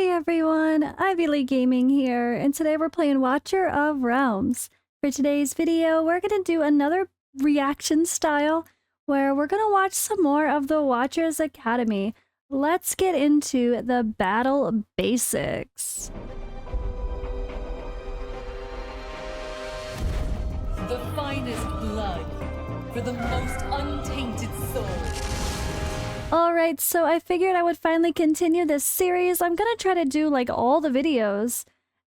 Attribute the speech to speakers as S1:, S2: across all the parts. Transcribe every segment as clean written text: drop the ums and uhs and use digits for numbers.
S1: Hey everyone, Ivy League Gaming here, and today we're playing Watcher of Realms. For today's video, we're going to do another reaction style where we're going to watch some more of the Watchers Academy. Let's get into the battle basics.
S2: The finest blood for the most untainted soul.
S1: Alright, so I figured I would finally continue this series. I'm gonna try to do like all the videos.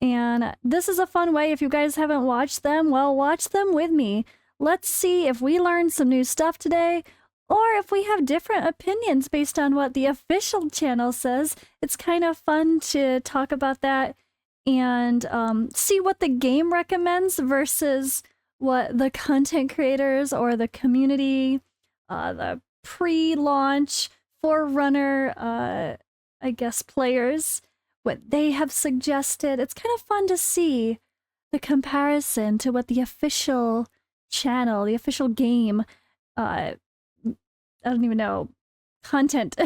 S1: And this is a fun way. If you guys haven't watched them, well, watch them with me. Let's see if we learned some new stuff today, or if we have different opinions based on what the official channel says. It's kind of fun to talk about that and see what the game recommends versus what the content creators or the community, the pre-launch Forerunner, I guess, players, what they have suggested. It's kind of fun to see the comparison to what the official channel, the official game, I don't even know, content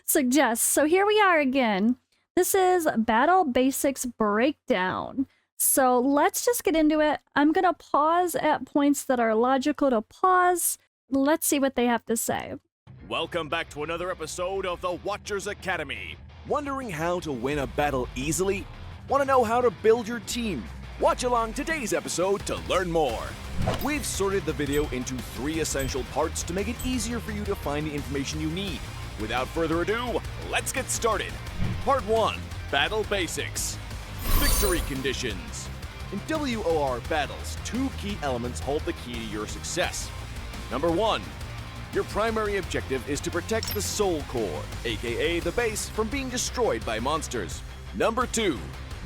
S1: suggests. So here we are again. This is Battle Basics Breakdown. So let's just get into it. I'm going to pause at points that are logical to pause. Let's see what they have to say.
S3: Welcome back to another episode of the Watchers Academy. Wondering how to win a battle easily? Want to know how to build your team? Watch along today's episode to learn more. We've sorted the video into 3 essential parts to make it easier for you to find the information you need. Without further ado, let's get started. Part 1. Battle Basics. Victory Conditions. In WOR battles, 2 key elements hold the key to your success. Number 1. Your primary objective is to protect the Soul Core, aka the base, from being destroyed by monsters. Number 2.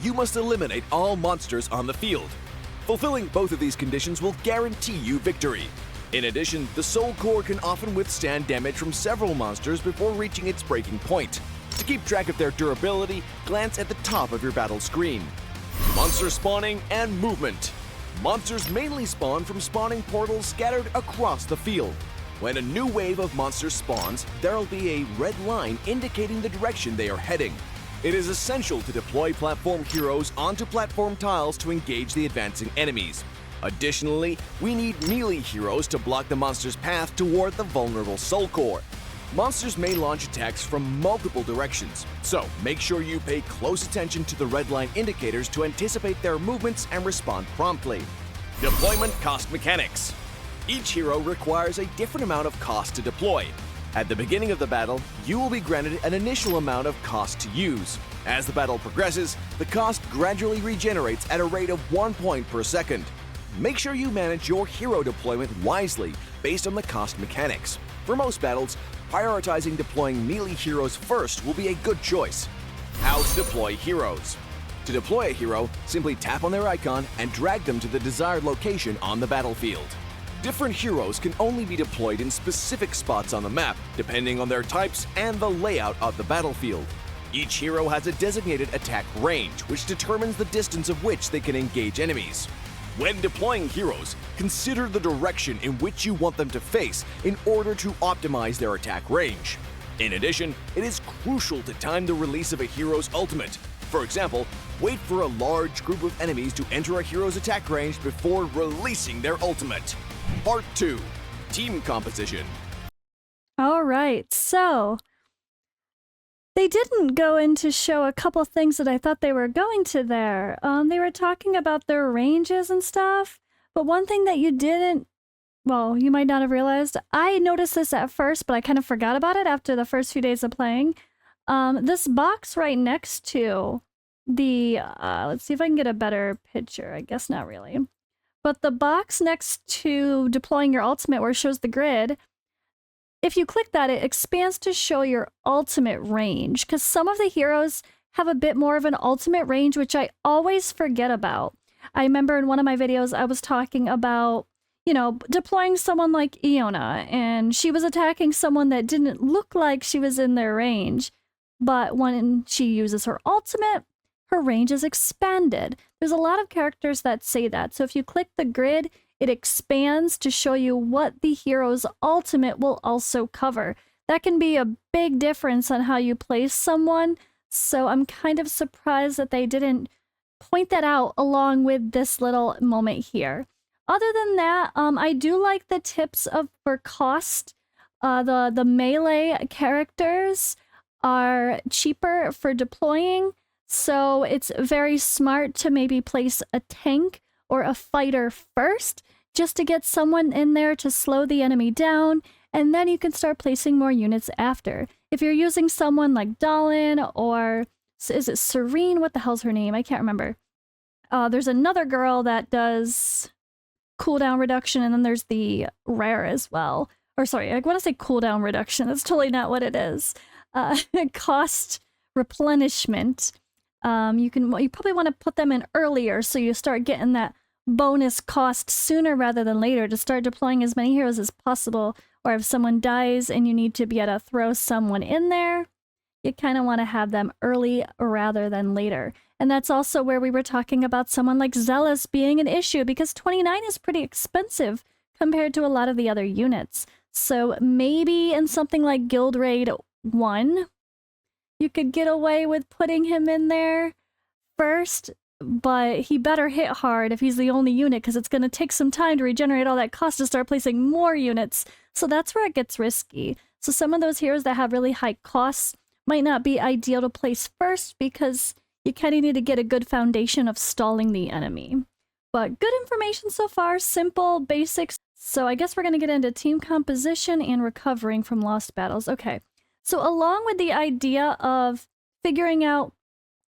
S3: You must eliminate all monsters on the field. Fulfilling both of these conditions will guarantee you victory. In addition, the Soul Core can often withstand damage from several monsters before reaching its breaking point. To keep track of their durability, glance at the top of your battle screen. Monster spawning and movement. Monsters mainly spawn from spawning portals scattered across the field. When a new wave of monsters spawns, there'll be a red line indicating the direction they are heading. It is essential to deploy platform heroes onto platform tiles to engage the advancing enemies. Additionally, we need melee heroes to block the monster's path toward the vulnerable Soul Core. Monsters may launch attacks from multiple directions, so make sure you pay close attention to the red line indicators to anticipate their movements and respond promptly. Deployment cost mechanics. Each hero requires a different amount of cost to deploy. At the beginning of the battle, you will be granted an initial amount of cost to use. As the battle progresses, the cost gradually regenerates at a rate of 1 point per second. Make sure you manage your hero deployment wisely based on the cost mechanics. For most battles, prioritizing deploying melee heroes first will be a good choice. How to deploy heroes. To deploy a hero, simply tap on their icon and drag them to the desired location on the battlefield. Different heroes can only be deployed in specific spots on the map, depending on their types and the layout of the battlefield. Each hero has a designated attack range, which determines the distance of which they can engage enemies. When deploying heroes, consider the direction in which you want them to face in order to optimize their attack range. In addition, it is crucial to time the release of a hero's ultimate. For example, wait for a large group of enemies to enter a hero's attack range before releasing their ultimate. Part 2. Team Composition.
S1: Alright, so they didn't go in to show a couple things that I thought they were going to there. They were talking about their ranges and stuff, but one thing that you didn't, well, you might not have realized, I noticed this at first, but I kind of forgot about it after the first few days of playing. This box right next to the, let's see if I can get a better picture. I guess not really. But the box next to deploying your ultimate where it shows the grid, if you click that, it expands to show your ultimate range, because some of the heroes have a bit more of an ultimate range, which I always forget about. I remember in one of my videos, I was talking about, you know, deploying someone like Iona, and she was attacking someone that didn't look like she was in their range. But when she uses her ultimate, her range is expanded. There's a lot of characters that say that. So if you click the grid, it expands to show you what the hero's ultimate will also cover. That can be a big difference on how you place someone. So I'm kind of surprised that they didn't point that out along with this little moment here. Other than that, I do like the tips for cost. The melee characters are cheaper for deploying, so it's very smart to maybe place a tank or a fighter first, just to get someone in there to slow the enemy down, and then you can start placing more units after. If you're using someone like Dallin, or is it Serene? What the hell's her name? I can't remember. There's another girl that does cooldown reduction, and then there's the rare as well. Or sorry, I want to say cooldown reduction. That's totally not what it is. Cost replenishment. You probably want to put them in earlier so you start getting that bonus cost sooner rather than later to start deploying as many heroes as possible. Or if someone dies and you need to be able to throw someone in there, you kind of want to have them early rather than later. And that's also where we were talking about someone like Zealous being an issue, because 29 is pretty expensive compared to a lot of the other units. So maybe in something like Guild Raid 1, you could get away with putting him in there first, but he better hit hard if he's the only unit, because it's going to take some time to regenerate all that cost to start placing more units. So that's where it gets risky. So some of those heroes that have really high costs might not be ideal to place first, because you kind of need to get a good foundation of stalling the enemy. But good information so far, simple, basics. So I guess we're going to get into team composition and recovering from lost battles. Okay, so along with the idea of figuring out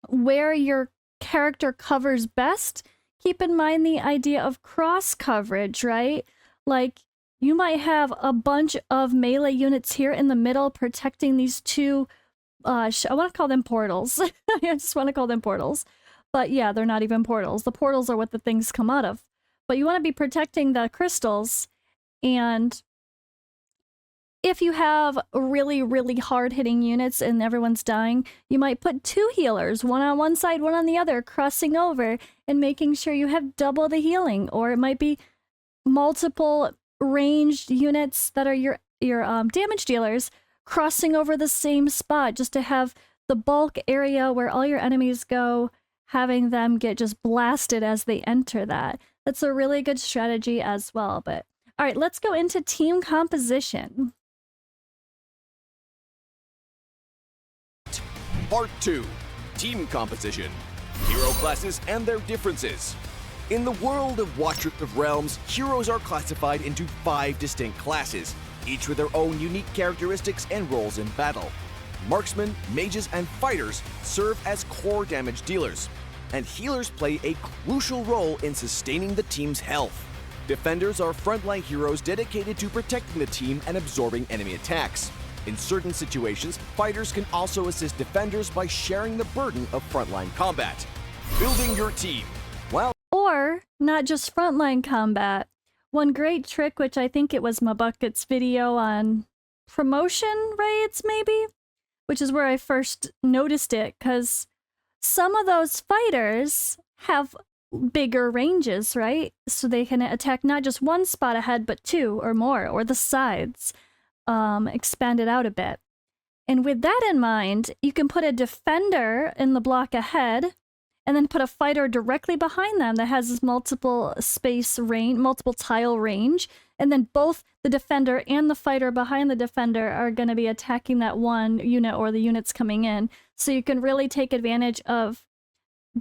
S1: where your character covers best, keep in mind the idea of cross coverage, right? Like, you might have a bunch of melee units here in the middle protecting these two, I want to call them portals. I just want to call them portals. But yeah, they're not even portals. The portals are what the things come out of. But you want to be protecting the crystals, and if you have really, really hard-hitting units and everyone's dying, you might put two healers, one on one side, one on the other, crossing over and making sure you have double the healing. Or it might be multiple ranged units that are your damage dealers crossing over the same spot, just to have the bulk area where all your enemies go, having them get just blasted as they enter that. That's a really good strategy as well. But all right, let's go into team composition.
S3: Part 2. Team composition. Hero classes and their differences. In the world of Watchers of Realms, heroes are classified into 5 distinct classes, each with their own unique characteristics and roles in battle. Marksmen, mages, and fighters serve as core damage dealers, and healers play a crucial role in sustaining the team's health. Defenders are frontline heroes dedicated to protecting the team and absorbing enemy attacks. In certain situations, fighters can also assist defenders by sharing the burden of frontline combat. Building your team. Well,
S1: or not just frontline combat. One great trick, which I think it was Mabucket's video on promotion raids, maybe, which is where I first noticed it, because some of those fighters have bigger ranges, right? So they can attack not just one spot ahead, but 2 or more, or the sides, expand it out a bit. And with that in mind, you can put a defender in the block ahead, and then put a fighter directly behind them that has this multiple tile range, and then both the defender and the fighter behind the defender are going to be attacking that one unit or the units coming in. So you can really take advantage of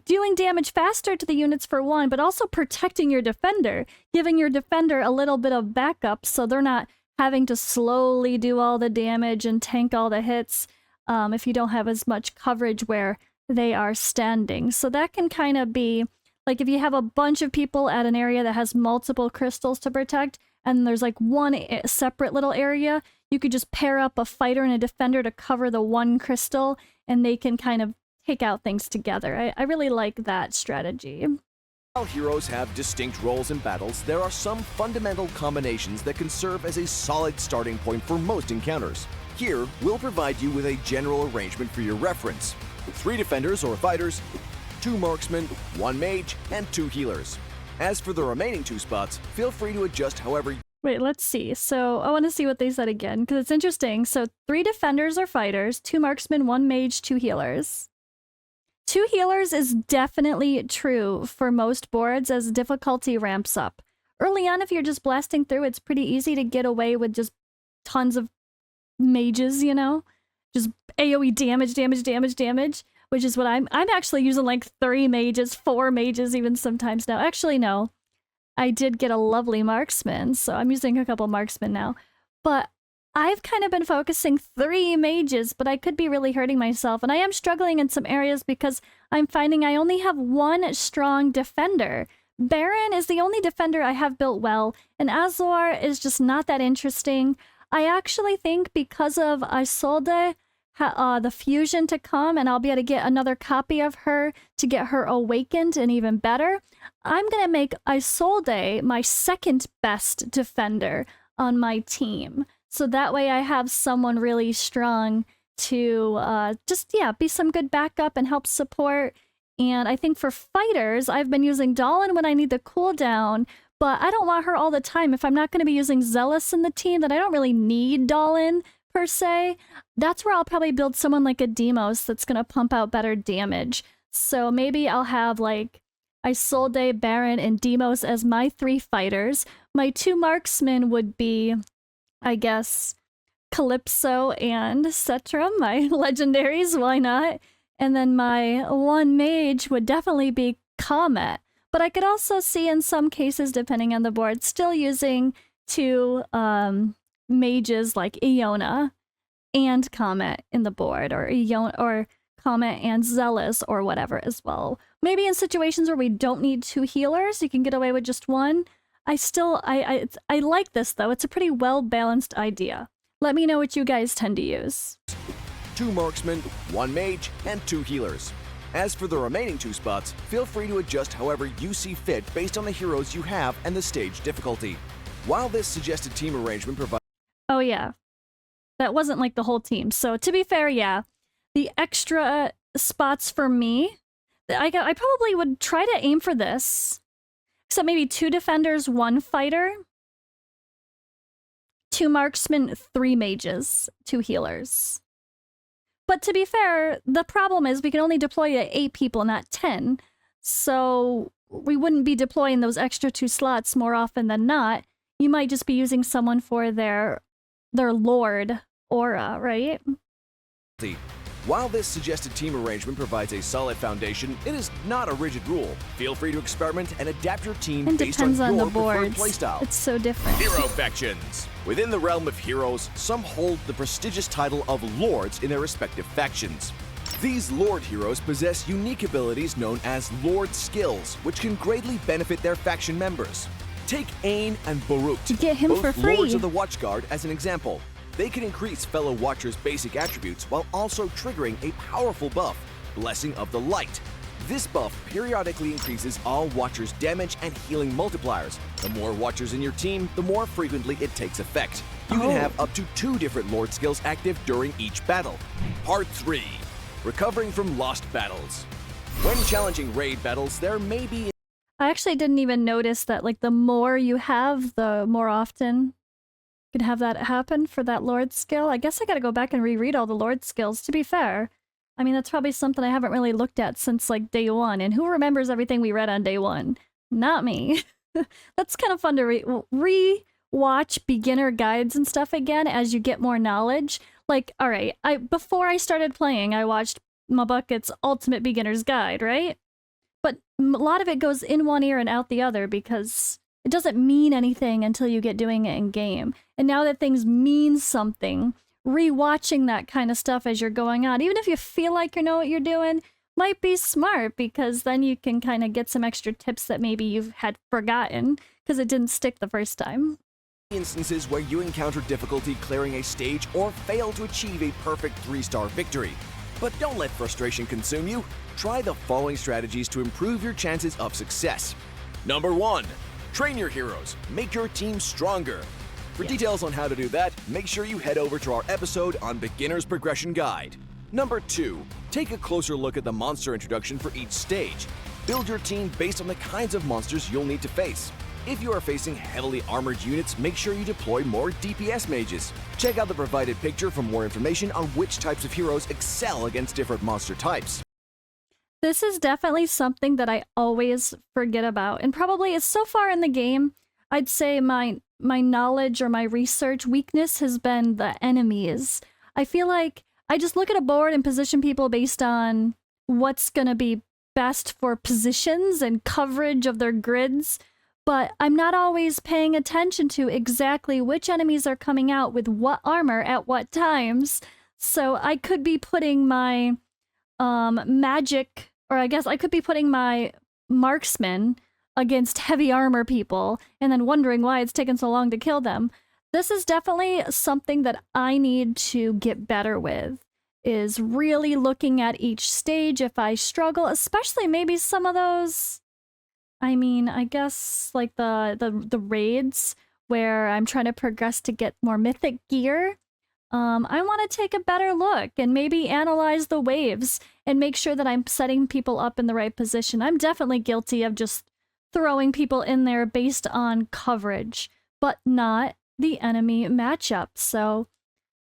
S1: dealing damage faster to the units for one, but also protecting your defender, giving your defender a little bit of backup so they're not having to slowly do all the damage and tank all the hits if you don't have as much coverage where they are standing. So that can kind of be like if you have a bunch of people at an area that has multiple crystals to protect, and there's like one separate little area, you could just pair up a fighter and a defender to cover the one crystal, and they can kind of take out things together. I really like that strategy.
S3: while heroes have distinct roles in battles, there are some fundamental combinations that can serve as a solid starting point for most encounters. Here, we'll provide you with a general arrangement for your reference. 3 defenders or fighters, 2 marksmen, 1 mage, and 2 healers. As for the remaining 2 spots, feel free to adjust however you...
S1: Wait, let's see. So I want to see what they said again, because it's interesting. So 3 defenders or fighters, 2 marksmen, 1 mage, 2 healers. 2 healers is definitely true for most boards as difficulty ramps up. Early on, if you're just blasting through, it's pretty easy to get away with just tons of mages, you know? Just AoE damage, which is what I'm actually using like 3 mages, 4 mages even sometimes now. Actually, no. I did get a lovely marksman, so I'm using a couple marksmen now. But I've kind of been focusing 3 mages, but I could be really hurting myself. And I am struggling in some areas because I'm finding I only have 1 strong defender. Baron is the only defender I have built well, and Azor is just not that interesting. I actually think because of Isolde, the fusion to come, and I'll be able to get another copy of her to get her awakened and even better, I'm going to make Isolde my 2nd best defender on my team. So that way I have someone really strong to be some good backup and help support. And I think for fighters, I've been using Dallin when I need the cooldown, but I don't want her all the time. If I'm not going to be using Zealous in the team, then I don't really need Dallin per se. That's where I'll probably build someone like a Demos that's going to pump out better damage. So maybe I'll have like Isolde, Baron, and Demos as my 3 fighters. My 2 marksmen would be, I guess, Calypso and Cetrum, my legendaries, why not? And then my 1 mage would definitely be Comet. But I could also see in some cases, depending on the board, still using 2 mages like Iona and Comet in the board, or Iona, or Comet and Zealous, or whatever as well. Maybe in situations where we don't need 2 healers, you can get away with just 1. I like this though. It's a pretty well-balanced idea. Let me know what you guys tend to use.
S3: 2 marksmen, 1 mage, and 2 healers. As for the remaining 2 spots, feel free to adjust however you see fit based on the heroes you have and the stage difficulty. While this suggested team arrangement provides...
S1: Oh yeah. That wasn't like the whole team. So to be fair, yeah. The extra spots for me, I probably would try to aim for this. Except maybe 2 defenders, 1 fighter. 2 marksmen, 3 mages, 2 healers. But to be fair, the problem is we can only deploy to 8 people, not 10. So we wouldn't be deploying those extra 2 slots more often than not. You might just be using someone for their Lord aura, right?
S3: While this suggested team arrangement provides a solid foundation, it is not a rigid rule. Feel free to experiment and adapt your team based on your preferred playstyle.
S1: It's so different.
S3: Hero factions. Within the realm of heroes, some hold the prestigious title of Lords in their respective factions. These Lord heroes possess unique abilities known as Lord skills, which can greatly benefit their faction members. Take Ain and Borut,
S1: get him
S3: both
S1: for free.
S3: Lords of the Watchguard, as an example. They can increase fellow Watchers' basic attributes while also triggering a powerful buff, Blessing of the Light. This buff periodically increases all Watchers' damage and healing multipliers. The more Watchers in your team, the more frequently it takes effect. You can have up to 2 different Lord skills active during each battle. Part 3. Recovering from lost battles. When challenging raid battles, there may be...
S1: I actually didn't even notice that, like, the more you have, the more often you can have that happen for that Lord skill. I guess I gotta go back and reread all the Lord skills, to be fair. I mean, that's probably something I haven't really looked at since, like, day 1. And who remembers everything we read on day 1? Not me. That's kind of fun to re-watch beginner guides and stuff again as you get more knowledge. Like, all right, before I started playing, I watched Mabucket's Ultimate Beginner's Guide, right? But a lot of it goes in one ear and out the other because it doesn't mean anything until you get doing it in game. And now that things mean something, rewatching that kind of stuff as you're going on, even if you feel like you know what you're doing, might be smart because then you can kind of get some extra tips that maybe you've had forgotten because it didn't stick the first time.
S3: Instances where you encounter difficulty clearing a stage or fail to achieve a perfect 3-star victory. But don't let frustration consume you. Try the following strategies to improve your chances of success. Number 1. Train your heroes. Make your team stronger. For details on how to do that, make sure you head over to our episode on Beginner's Progression Guide. Number 2. Take a closer look at the monster introduction for each stage. Build your team based on the kinds of monsters you'll need to face. If you are facing heavily armored units, make sure you deploy more DPS mages. Check out the provided picture for more information on which types of heroes excel against different monster types.
S1: This is definitely something that I always forget about. And probably it's so far in the game, I'd say my knowledge or my research weakness has been the enemies. I feel like I just look at a board and position people based on what's going to be best for positions and coverage of their grids, but I'm not always paying attention to exactly which enemies are coming out with what armor at what times. So I could be putting my magic, or I guess I could be putting my marksman against heavy armor people and then wondering why it's taken so long to kill them. This is definitely something that I need to get better with, is really looking at each stage if I struggle, especially maybe some of those, I mean, I guess like the raids where I'm trying to progress to get more mythic gear. I want to take a better look and maybe analyze the waves and make sure that I'm setting people up in the right position. I'm definitely guilty of just throwing people in there based on coverage, but not the enemy matchup. So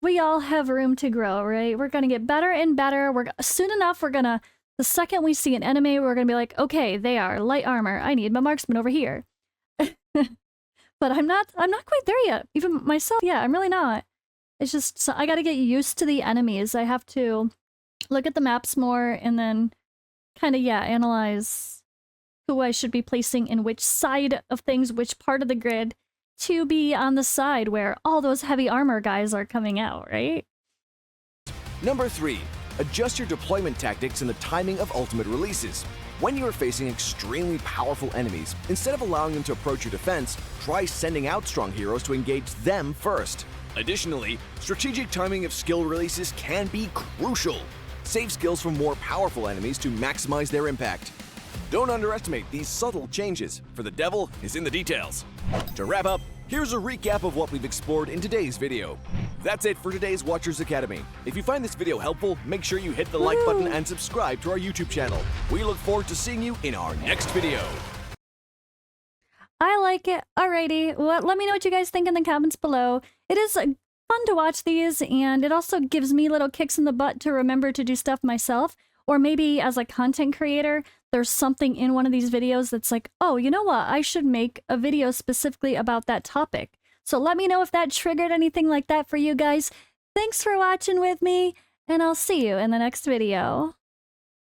S1: we all have room to grow, right? We're going to get better and better. Soon enough, the second we see an enemy, we're going to be like, okay, they are light armor. I need my marksman over here. But I'm not quite there yet. Even myself, yeah, I'm really not. It's just, so I gotta get used to the enemies. I have to look at the maps more and then kind of, yeah, analyze who I should be placing in which side of things, which part of the grid, to be on the side where all those heavy armor guys are coming out, right?
S3: Number 3. Adjust your deployment tactics and the timing of ultimate releases. When you are facing extremely powerful enemies, instead of allowing them to approach your defense, try sending out strong heroes to engage them first. Additionally, strategic timing of skill releases can be crucial. Save skills from more powerful enemies to maximize their impact. Don't underestimate these subtle changes, for the devil is in the details. To wrap up, here's a recap of what we've explored in today's video. That's it for today's Watchers Academy. If you find this video helpful, make sure you hit the like button and subscribe to our YouTube channel. We look forward to seeing you in our next video.
S1: I like it. Alrighty. Well, let me know what you guys think in the comments below. It is fun to watch these, and it also gives me little kicks in the butt to remember to do stuff myself. Or maybe as a content creator, there's something in one of these videos that's like, oh, you know what? I should make a video specifically about that topic. So let me know if that triggered anything like that for you guys. Thanks for watching with me, and I'll see you in the next video.